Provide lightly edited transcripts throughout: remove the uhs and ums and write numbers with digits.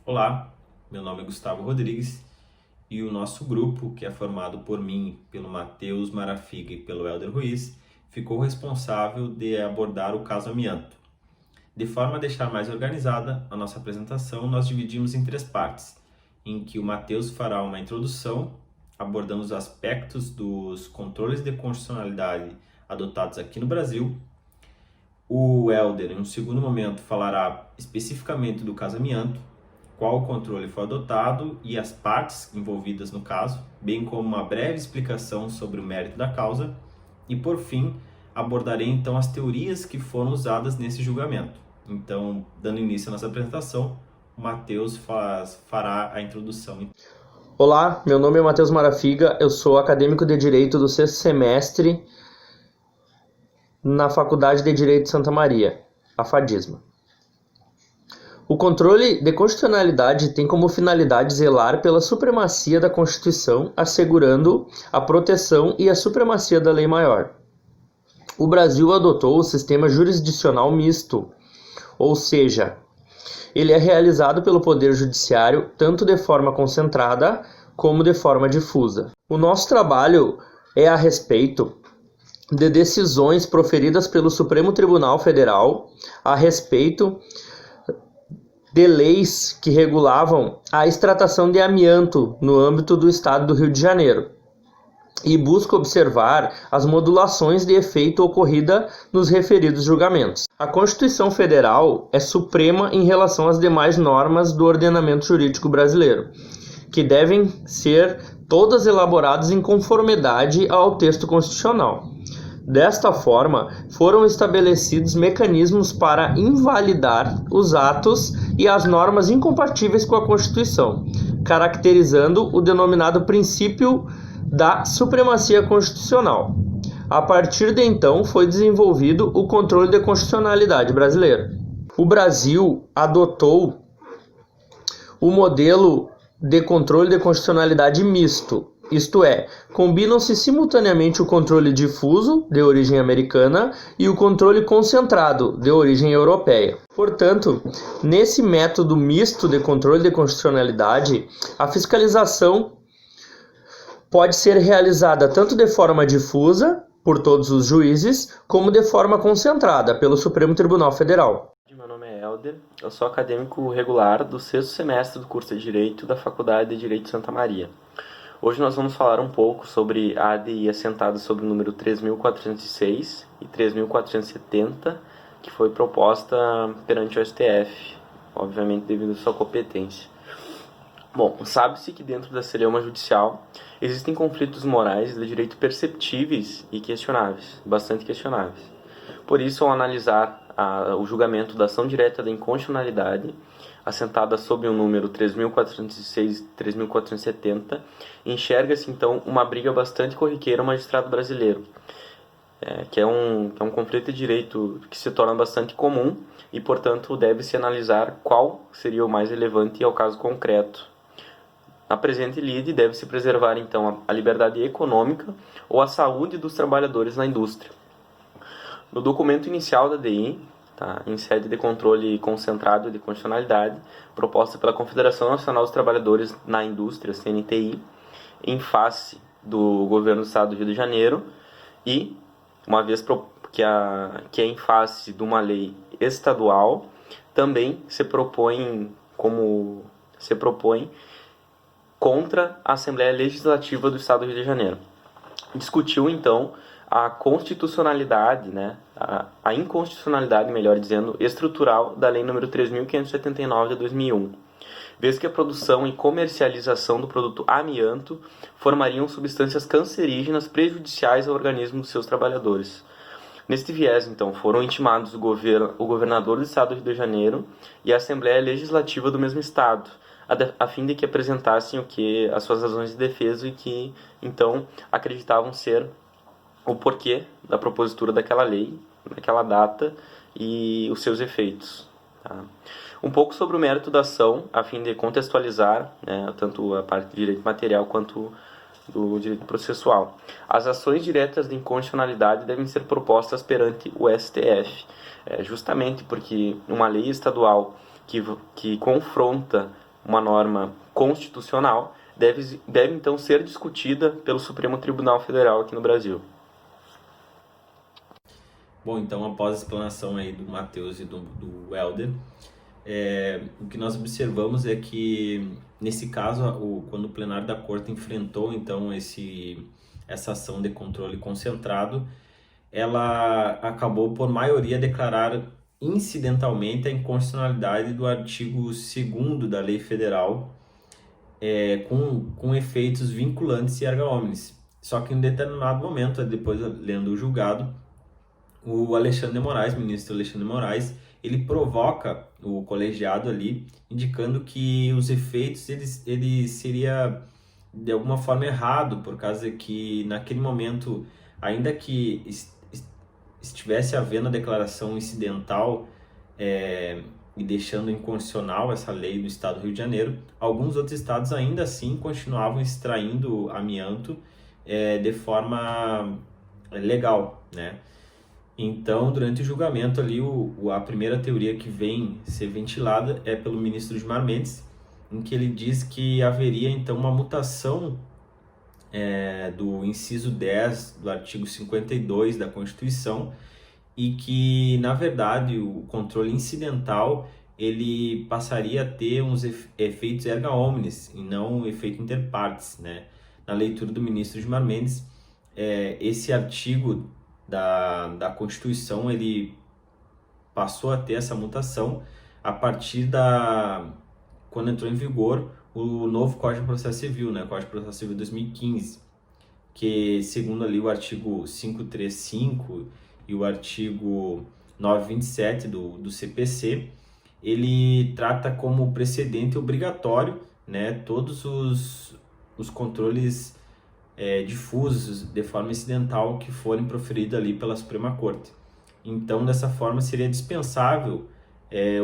Olá, meu nome é Gustavo Rodrigues e o nosso grupo, que é formado por mim, pelo Matheus Marafiga e pelo Helder Ruiz, ficou responsável de abordar o caso amianto. De forma a deixar mais organizada a nossa apresentação, nós dividimos em 3 partes, em que o Matheus fará uma introdução, abordando os aspectos dos controles de constitucionalidade adotados aqui no Brasil. O Helder, em um segundo momento, falará especificamente do caso amianto, qual controle foi adotado e as partes envolvidas no caso, bem como uma breve explicação sobre o mérito da causa, e por fim, abordarei então as teorias que foram usadas nesse julgamento. Então, dando início à nossa apresentação, o Matheus fará a introdução. Olá, meu nome é Matheus Marafiga, eu sou acadêmico de Direito do 6º semestre na Faculdade de Direito de Santa Maria, a FADISMA. O controle de constitucionalidade tem como finalidade zelar pela supremacia da Constituição, assegurando a proteção e a supremacia da lei maior. O Brasil adotou o sistema jurisdicional misto, ou seja, ele é realizado pelo Poder Judiciário tanto de forma concentrada como de forma difusa. O nosso trabalho é a respeito de decisões proferidas pelo Supremo Tribunal Federal a respeito de leis que regulavam a extratação de amianto no âmbito do Estado do Rio de Janeiro e busca observar as modulações de efeito ocorrida nos referidos julgamentos. A Constituição Federal é suprema em relação às demais normas do ordenamento jurídico brasileiro, que devem ser todas elaboradas em conformidade ao texto constitucional. Desta forma, foram estabelecidos mecanismos para invalidar os atos e as normas incompatíveis com a Constituição, caracterizando o denominado princípio da supremacia constitucional. A partir de então, foi desenvolvido o controle de constitucionalidade brasileiro. O Brasil adotou o modelo de controle de constitucionalidade misto, isto é, combinam-se simultaneamente o controle difuso, de origem americana, e o controle concentrado, de origem europeia. Portanto, nesse método misto de controle de constitucionalidade, a fiscalização pode ser realizada tanto de forma difusa, por todos os juízes, como de forma concentrada, pelo Supremo Tribunal Federal. Meu nome é Helder, eu sou acadêmico regular do 6º semestre do curso de Direito da Faculdade de Direito de Santa Maria. Hoje nós vamos falar um pouco sobre a ADI assentada sobre o número 3.406 e 3.470, que foi proposta perante o STF, obviamente devido à sua competência. Bom, sabe-se que dentro da celeuma judicial existem conflitos morais de direito perceptíveis e questionáveis, bastante questionáveis. Por isso, ao analisar o julgamento da ação direta da inconstitucionalidade, assentada sob o número 3.406 e 3.470, enxerga-se então uma briga bastante corriqueira ao magistrado brasileiro, que é um conflito de direito que se torna bastante comum e, portanto, deve-se analisar qual seria o mais relevante ao caso concreto. Na presente lide, deve-se preservar então a liberdade econômica ou a saúde dos trabalhadores na indústria. No documento inicial da DI, em sede de controle concentrado de constitucionalidade, proposta pela Confederação Nacional dos Trabalhadores na Indústria, CNTI, em face do governo do Estado do Rio de Janeiro, e, uma vez que é em face de uma lei estadual, também se propõe contra a Assembleia Legislativa do Estado do Rio de Janeiro. Discutiu, então, a constitucionalidade, a inconstitucionalidade, melhor dizendo, estrutural da Lei nº 3.579 de 2001, vez que a produção e comercialização do produto amianto formariam substâncias cancerígenas prejudiciais ao organismo dos seus trabalhadores. Neste viés, então, foram intimados o governador do Estado do Rio de Janeiro e a Assembleia Legislativa do mesmo Estado, a fim de que apresentassem as suas razões de defesa e que, então, acreditavam ser o porquê da propositura daquela lei, naquela data, e os seus efeitos. Um pouco sobre o mérito da ação, a fim de contextualizar tanto a parte de direito material quanto do direito processual. As ações diretas de inconstitucionalidade devem ser propostas perante o STF, justamente porque uma lei estadual que confronta uma norma constitucional, deve então ser discutida pelo Supremo Tribunal Federal aqui no Brasil. Bom, então após a explanação aí do Matheus e do Helder, o que nós observamos é que, nesse caso, quando o plenário da Corte enfrentou então essa ação de controle concentrado, ela acabou por maioria declarar incidentalmente a inconstitucionalidade do artigo 2º da Lei Federal, com efeitos vinculantes e erga omnes. Só que em determinado momento, depois lendo o julgado, o Alexandre de Moraes, ministro Alexandre de Moraes, ele provoca o colegiado ali, indicando que os efeitos ele seria de alguma forma errado, por causa que naquele momento, ainda que estivesse havendo a declaração incidental e deixando inconstitucional essa lei do estado do Rio de Janeiro, alguns outros estados ainda assim continuavam extraindo amianto de forma legal, né? Então, durante o julgamento ali, a primeira teoria que vem ser ventilada é pelo ministro Gilmar Mendes, em que ele diz que haveria então uma mutação do inciso 10 do artigo 52 da Constituição, e que, na verdade, o controle incidental ele passaria a ter uns efeitos erga omnes e não efeito inter partes, né? Na leitura do ministro Gilmar Mendes, esse artigo da Constituição ele passou a ter essa mutação a partir quando entrou em vigor o novo Código de Processo Civil, né? Código de Processo Civil 2015, que, segundo ali o artigo 535 e o artigo 927 do CPC, ele trata como precedente obrigatório, né, todos os controles difusos de forma incidental que forem proferidos ali pela Suprema Corte. Então, dessa forma, seria dispensável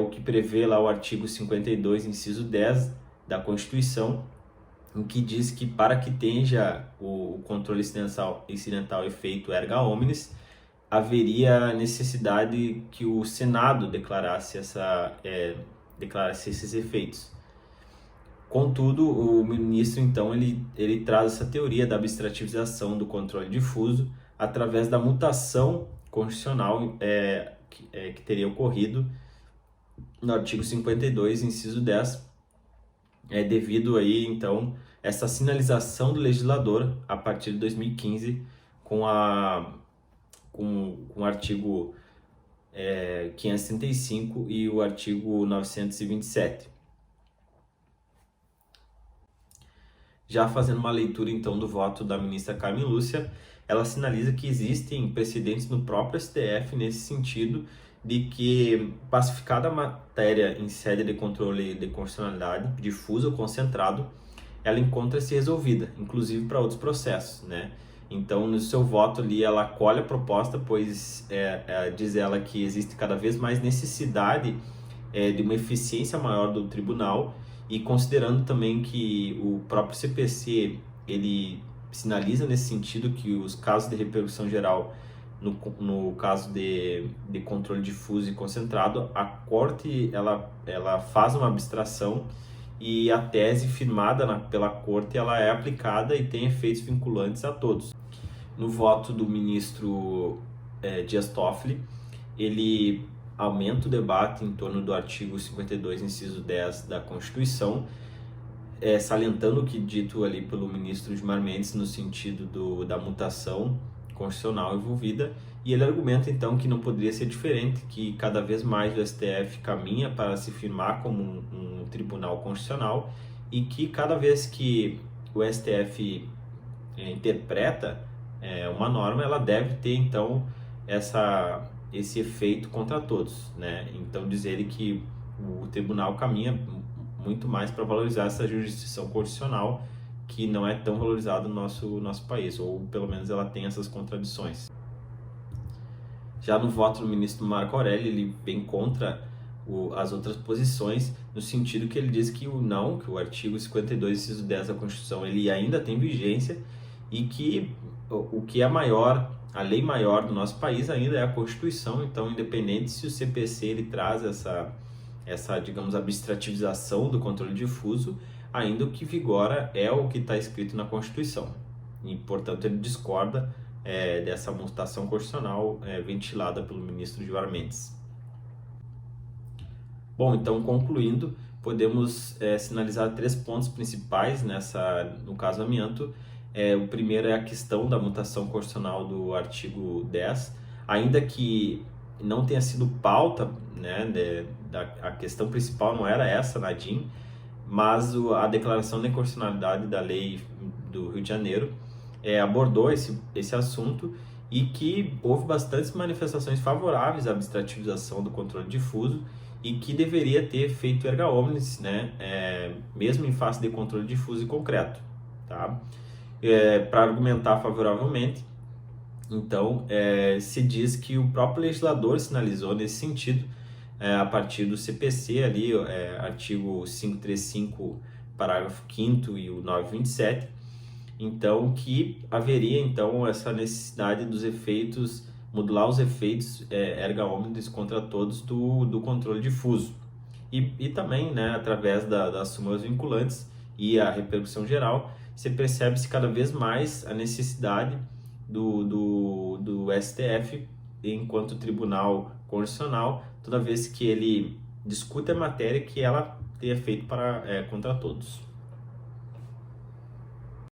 o que prevê lá o artigo 52, inciso 10 da Constituição, em que diz que para que tenha o controle incidental efeito erga omnes, haveria necessidade que o Senado declarasse esses efeitos. Contudo, o ministro, então, ele traz essa teoria da abstrativização do controle difuso através da mutação constitucional que teria ocorrido no artigo 52, inciso 10, devido aí, então, essa sinalização do legislador a partir de 2015 com o artigo 535 e o artigo 927. Já fazendo uma leitura, então, do voto da ministra Carmen Lúcia, ela sinaliza que existem precedentes no próprio STF nesse sentido de que, pacificada a matéria em sede de controle de constitucionalidade, difuso ou concentrado, ela encontra-se resolvida, inclusive para outros processos, né? Então, no seu voto ali, ela acolhe a proposta, pois diz ela que existe cada vez mais necessidade de uma eficiência maior do tribunal, e considerando também que o próprio CPC, ele sinaliza nesse sentido que os casos de repercussão geral, no caso de controle difuso e concentrado, a Corte ela faz uma abstração e a tese firmada pela Corte ela é aplicada e tem efeitos vinculantes a todos. No voto do ministro Dias Toffoli, ele aumenta o debate em torno do artigo 52, inciso 10 da Constituição, salientando o que dito ali pelo ministro Gilmar Mendes no sentido da mutação constitucional envolvida, e ele argumenta então que não poderia ser diferente, que cada vez mais o STF caminha para se firmar como um tribunal constitucional, e que cada vez que o STF interpreta uma norma, ela deve ter então esse efeito contra todos, né? Então dizer que o tribunal caminha muito mais para valorizar essa jurisdição constitucional, que não é tão valorizada no nosso país, ou pelo menos ela tem essas contradições. Já no voto do ministro Marco Aurélio, ele vem contra as outras posições, no sentido que ele diz que o artigo 52, inciso 10 da Constituição, ele ainda tem vigência, e que o que é maior, a lei maior do nosso país ainda é a Constituição. Então, independente se o CPC ele traz essa, digamos, abstrativização do controle difuso, ainda o que vigora é o que está escrito na Constituição. E, portanto, ele discorda dessa mutação constitucional ventilada pelo ministro Gilmar Mendes. Bom, então, concluindo, podemos sinalizar 3 pontos principais no caso amianto. O primeiro é a questão da mutação constitucional do artigo 10, ainda que não tenha sido pauta, né, a questão principal não era essa na DIN, mas a declaração de inconstitucionalidade da lei do Rio de Janeiro abordou esse assunto, e que houve bastantes manifestações favoráveis à abstrativização do controle difuso e que deveria ter feito erga omnes, né, mesmo em face de controle difuso e concreto. Tá? Para argumentar favoravelmente, então, se diz que o próprio legislador sinalizou nesse sentido, a partir do CPC, ali, artigo 535, parágrafo 5º e o 927, então, que haveria então essa necessidade dos efeitos, modular os efeitos erga omnes contra todos do controle difuso. E também, né, através das súmulas vinculantes e a repercussão geral, se percebe-se cada vez mais a necessidade do STF enquanto Tribunal Constitucional, toda vez que ele discute a matéria, que ela tenha feito contra todos.